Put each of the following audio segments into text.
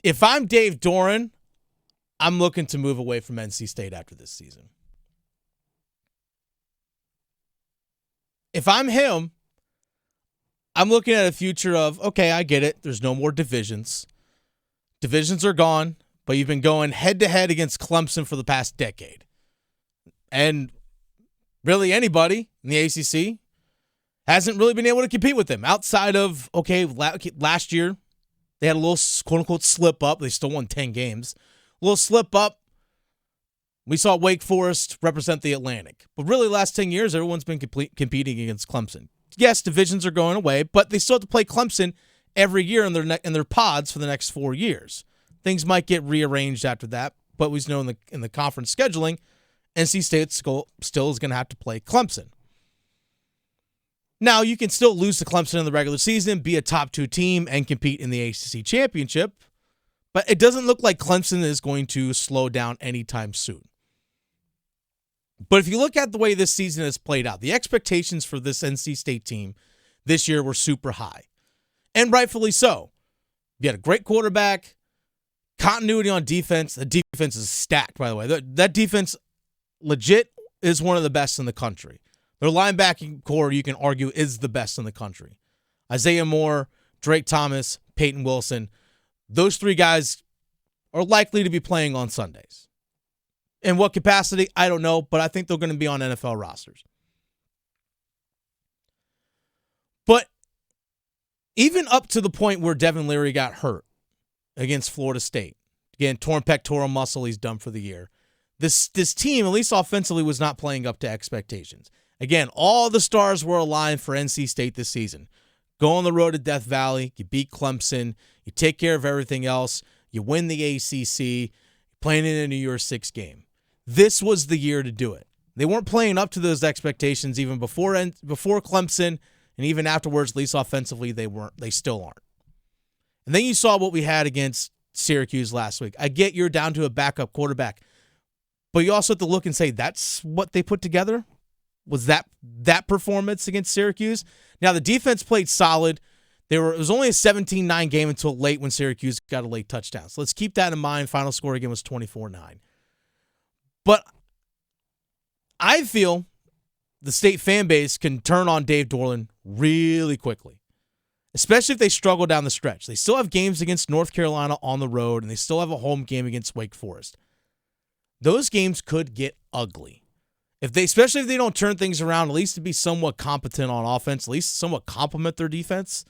If I'm Dave Doeren, I'm looking to move away from NC State after this season. If I'm him, I'm looking at a future of, okay, I get it. There's no more divisions. Divisions are gone, but you've been going head-to-head against Clemson for the past decade. And really anybody in the ACC hasn't really been able to compete with them outside of, okay, last year they had a little quote-unquote slip-up. They still won 10 games. A little slip-up. We saw Wake Forest represent the Atlantic. But really, last 10 years, everyone's been competing against Clemson. Yes, divisions are going away, but they still have to play Clemson every year in their pods for the next 4 years. Things might get rearranged after that, but we know in the conference scheduling, NC State still is going to have to play Clemson. Now, you can still lose to Clemson in the regular season, be a top 2 team, and compete in the ACC championship, but it doesn't look like Clemson is going to slow down anytime soon. But if you look at the way this season has played out, the expectations for this NC State team this year were super high, and rightfully so. You had a great quarterback, continuity on defense. The defense is stacked, by the way. That defense legit is one of the best in the country. Their linebacking core, you can argue, is the best in the country. Isaiah Moore, Drake Thomas, Peyton Wilson, those 3 guys are likely to be playing on Sundays. In what capacity, I don't know, but I think they're going to be on NFL rosters. But even up to the point where Devin Leary got hurt against Florida State, again, torn pectoral muscle, he's done for the year. This team, at least offensively, was not playing up to expectations. Again, all the stars were aligned for NC State this season. Go on the road to Death Valley, you beat Clemson, you take care of everything else, you win the ACC, playing in a New Year's Six game. This was the year to do it. They weren't playing up to those expectations even before Clemson, and even afterwards, at least offensively, they weren't. They still aren't. And then you saw what we had against Syracuse last week. I get you're down to a backup quarterback, but you also have to look and say, that's what they put together? Was that performance against Syracuse? Now, the defense played solid. It was only a 17-9 game until late when Syracuse got a late touchdown. So let's keep that in mind. Final score again was 24-9. But I feel the State fan base can turn on Dave Doeren really quickly, especially if they struggle down the stretch. They still have games against North Carolina on the road, and they still have a home game against Wake Forest. Those games could get ugly. Especially if they don't turn things around, at least to be somewhat competent on offense, at least somewhat complement their defense,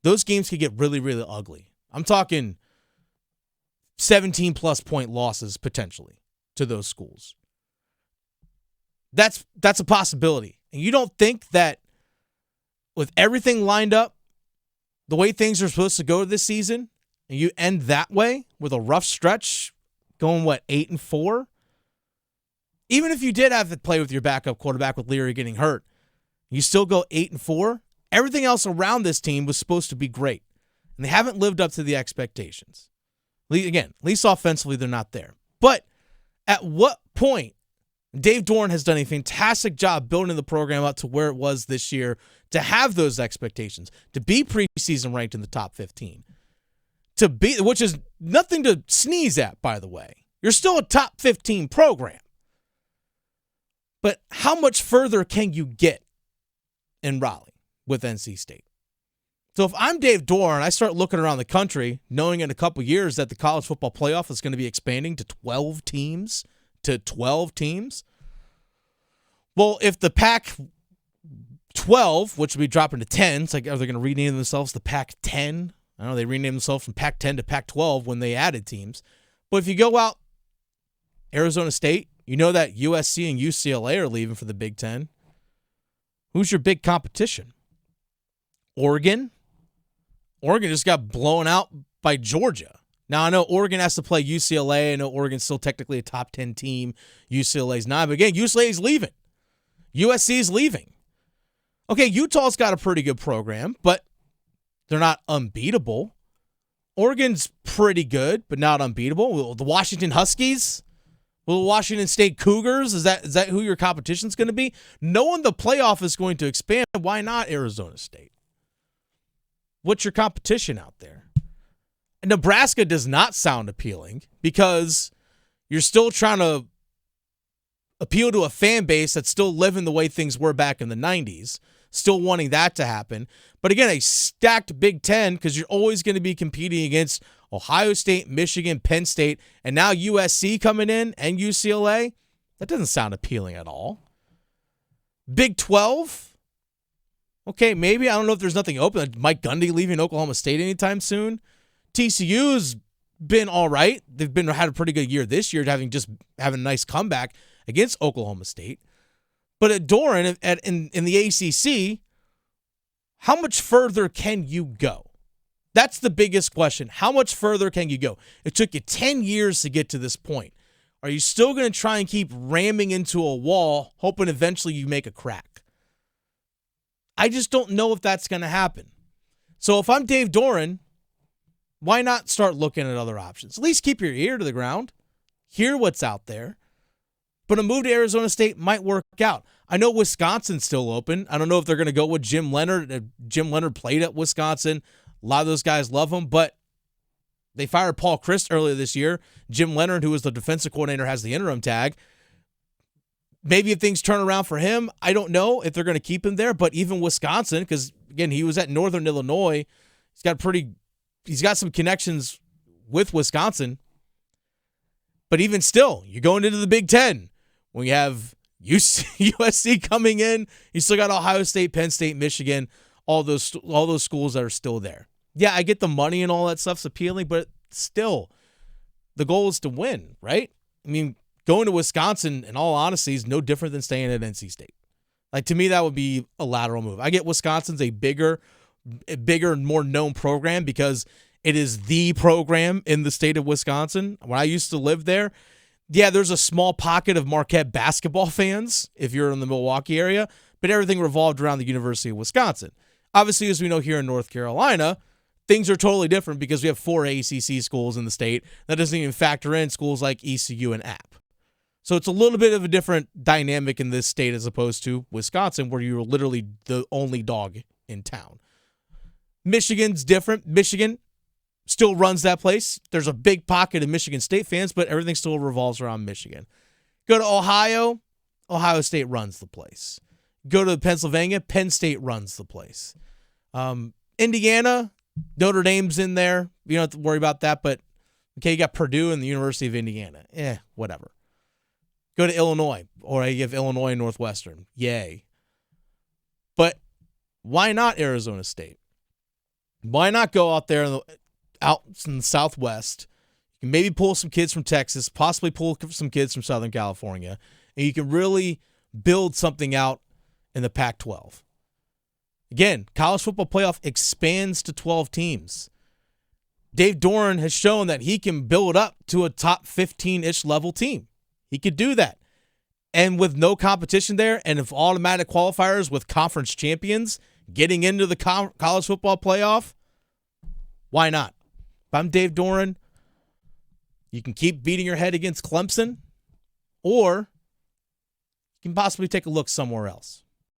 those games could get really, really ugly. I'm talking 17-plus point losses potentially to those schools. That's a possibility. And you don't think that with everything lined up, the way things are supposed to go this season, and you end that way with a rough stretch, going, 8-4? Even if you did have to play with your backup quarterback with Leary getting hurt, you still go 8-4? Everything else around this team was supposed to be great, and they haven't lived up to the expectations. Again, at least offensively, they're not there. But at what point, Dave Doeren has done a fantastic job building the program up to where it was this year to have those expectations, to be preseason ranked in the top 15, which is nothing to sneeze at, by the way. You're still a top 15 program. But how much further can you get in Raleigh with NC State? So if I'm Dave Doeren, I start looking around the country, knowing in a couple years that the college football playoff is going to be expanding to 12 teams. Well, if the Pac-12, which would be dropping to 10, it's like, are they going to rename themselves the Pac-10? I know they renamed themselves from Pac-10 to Pac-12 when they added teams. But if you go out Arizona State, you know that USC and UCLA are leaving for the Big Ten. Who's your big competition? Oregon? Oregon just got blown out by Georgia. Now, I know Oregon has to play UCLA. I know Oregon's still technically a top 10 team. UCLA's not. But again, UCLA's leaving. USC's leaving. Okay, Utah's got a pretty good program, but they're not unbeatable. Oregon's pretty good, but not unbeatable. The Washington Huskies? The Washington State Cougars? Is that who your competition's going to be? Knowing the playoff is going to expand, why not Arizona State? What's your competition out there? Nebraska does not sound appealing because you're still trying to appeal to a fan base that's still living the way things were back in the 90s, still wanting that to happen. But again, a stacked Big Ten, because you're always going to be competing against Ohio State, Michigan, Penn State, and now USC coming in and UCLA. That doesn't sound appealing at all. Big 12? Okay, maybe. I don't know if there's nothing open. Like Mike Gundy leaving Oklahoma State anytime soon. TCU's been all right. They've had a pretty good year this year, having a nice comeback against Oklahoma State. But at Doeren, in the ACC, how much further can you go? That's the biggest question. How much further can you go? It took you 10 years to get to this point. Are you still going to try and keep ramming into a wall, hoping eventually you make a crack? I just don't know if that's going to happen. So if I'm Dave Doeren, why not start looking at other options? At least keep your ear to the ground. Hear what's out there. But a move to Arizona State might work out. I know Wisconsin's still open. I don't know if they're going to go with Jim Leonard. Jim Leonard played at Wisconsin. A lot of those guys love him, but they fired Paul Chryst earlier this year. Jim Leonard, who was the defensive coordinator, has the interim tag. Maybe if things turn around for him, I don't know if they're going to keep him there. But even Wisconsin, because again, he was at Northern Illinois. He's got some connections with Wisconsin. But even still, you're going into the Big Ten when you have USC coming in. You still got Ohio State, Penn State, Michigan, all those schools that are still there. Yeah, I get the money and all that stuff's appealing, but still, the goal is to win, right? I mean, going to Wisconsin, in all honesty, is no different than staying at NC State. Like, to me, that would be a lateral move. I get Wisconsin's a bigger and more known program because it is the program in the state of Wisconsin. When I used to live there, yeah, there's a small pocket of Marquette basketball fans if you're in the Milwaukee area, but everything revolved around the University of Wisconsin. Obviously, as we know here in North Carolina, things are totally different because we have 4 ACC schools in the state. That doesn't even factor in schools like ECU and App. So it's a little bit of a different dynamic in this state as opposed to Wisconsin, where you're literally the only dog in town. Michigan's different. Michigan still runs that place. There's a big pocket of Michigan State fans, but everything still revolves around Michigan. Go to Ohio, Ohio State runs the place. Go to Pennsylvania, Penn State runs the place. Indiana, Notre Dame's in there. You don't have to worry about that, but okay, you got Purdue and the University of Indiana. Whatever. Go to Illinois, or you have Illinois and Northwestern. Yay. But why not Arizona State? Why not go out there out in the Southwest? You can maybe pull some kids from Texas, possibly pull some kids from Southern California, and you can really build something out in the Pac-12. Again, college football playoff expands to 12 teams. Dave Doeren has shown that he can build up to a top 15-ish level team. He could do that. And with no competition there, and if automatic qualifiers with conference champions getting into the college football playoff, why not? If I'm Dave Doeren, you can keep beating your head against Clemson, or you can possibly take a look somewhere else.